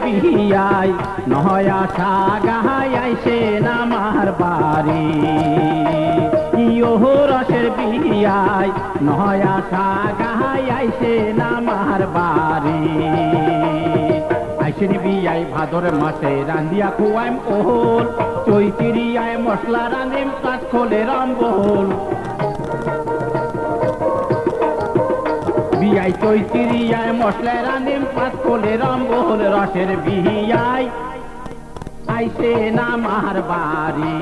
বিহিয়াই নয়া সাগাই আইসেন আমার বাড়ি ইয়ো রসের বিহিয়াই নয়া সাগাই আইসেন আমার বাড়ি আইসেন বিয়াই ভাদর মাসে রান্দিয়া খুয়াইম ওহল চৈতিরিয়ায় মশলা রাঁধিম কাজ খোলে রামবহল বিয়াই চৈতিরিয়ায় মশলা রাঁধিম কাজ খোলে রামবহল রসের বিহিয়াই আইসেন আমার বাড়ি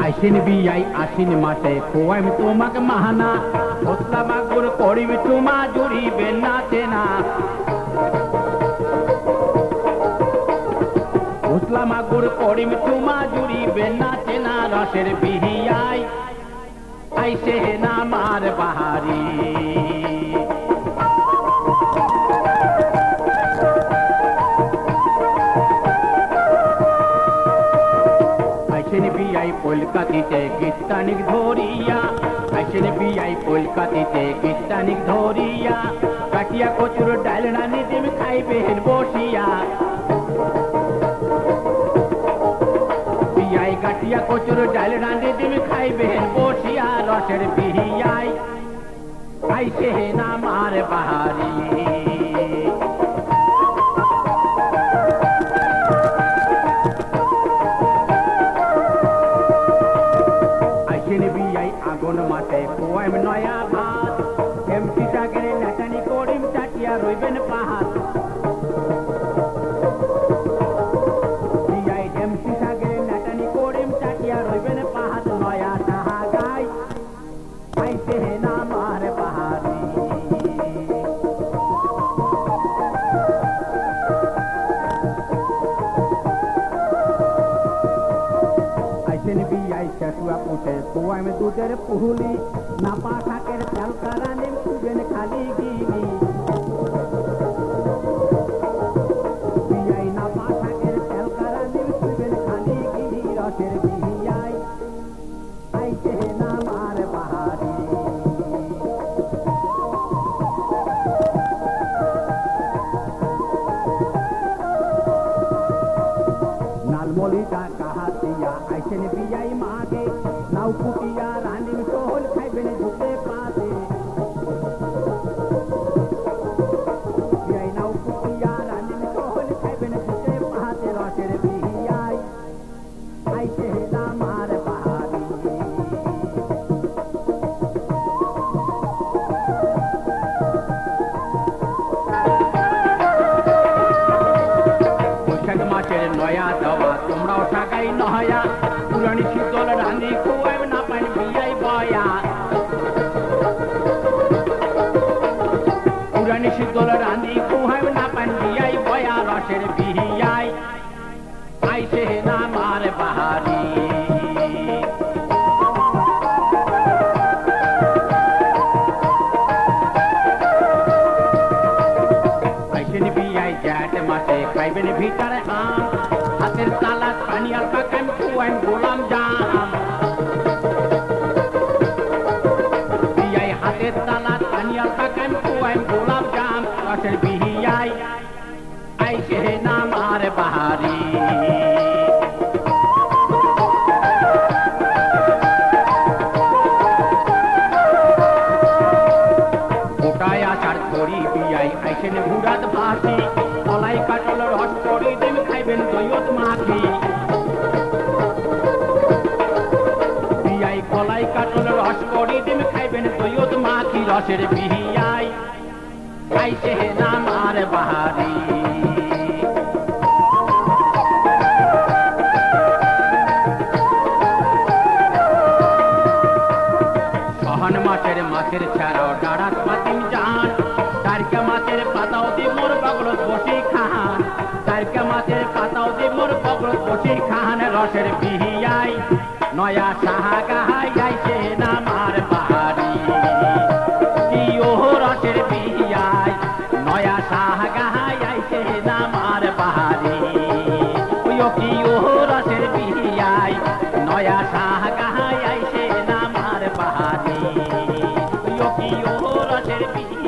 আইসিন বিয়াই আশ্বিন মাসে খোয়াইম তোমাক মাহানা মশলা মাগুর করিব চুমা জুড়িবে না চেনা মশলা মাগুর করিব চুমা জুড়িবে না চেনা রসের বিহিয়াই আইসেন আমার বাড়ি আইসেন বিয়াই কলকাতিতে গীতানিক ধরিয়া আইসেন বিয়াই কলকাতিতে গীতানিক ধরিয়া কাটিয়া কচুর ডাল রানি দিম খাইবেন বসিয়া বিয়াই কাটিয়া কচুর ডাল রানি দিম খাইবেন বসিয়া রসের বিহিয়াই আইসেন আমার বাড়ি আগুন মাঠে খোয়াইম নয়া ভাত এমপি সাগরে নাচানি করিম চাটিয়া রইবেন পাহাত বিয়াই এমপি সাগরে নাচানি করিম চাটিয়া রইবেন পাহাত নয়া সাহা গাই আইসেন আমার বাড়ি আইসেন বিয়াই শেষুয়া পুষে খোয়াইম দুধের পুহুলি নাপা শাকের চাল কারানিম খুঁজেন খালি গিলি বিয়াই নাপা শাকের চাল কারানিম খুঁজেন খালি গিলি রসের বিহিয়াই আইসেন আমার বাড়ি নালমলিটা কাহাতিয়া আইসেন বিয়াই মাগে নাও কুটিয়া রানিম সোহল খাইবেন ঝুঁকে পাতে বিয়াই নাও কুটিয়া রানিম সোহল খাইবেন ঝুঁকে পাতে রসের বিহিয়াই আইসেন আমার বাড়ি বৈশাখ মাসের নয়া দেওয়া তোমরাও সাগাই নহয়া পুরানি শীতল রানি খুয়াইব না পাইন বিয়াই বয়া পুরানি শীতল রানি খুয়াইব না পাইন বিয়াই বয়া রসের বিহিয়াই আইসেন আমার বাড়ি আইসেন বিয়াই জ্যাঠ মাসে খাইবেন ভিতরে আম হাতের তালা পানিয়াল পাকাইম খুয়াইম গোলাম জাম বিয়াই হাতের তালা পানিয়াল পাকাইম খুয়াইম গোলাম জাম রসের বিহিয়াই আইসেন আমার বাড়ি গোটায় আচার ধরি বিয়াই আইসেন ঘুরাত ভাসি কলাই কাটল রস করি দিন খাইবেন দৈয়ত মাখি বিয়াই কলাই কাটল রস করি দিন খাইবেন দৈয়ত মাখি রসের বিহিয়াই আইসেন আমার বাড়ি সহন মাসের মাছের ছাড়াও ডাড়াত পাতিম জান তারকা মাছের পাতাও দি মোর বগলত বসি খান তারকা মাছের পাতাও দি মোর বগলত বসি খান রসের বিহিয়াই নয়া সাহা গাহাই আইসেন আমার বাড়ি ইয়ো রসের বিহিয়াই নয়া সাহা গাহাই আইসেন আমার বাড়ি ইয়ো রসের বিহিয়াই নয়া সাহা গাহাই আইসেন মাছের বিষ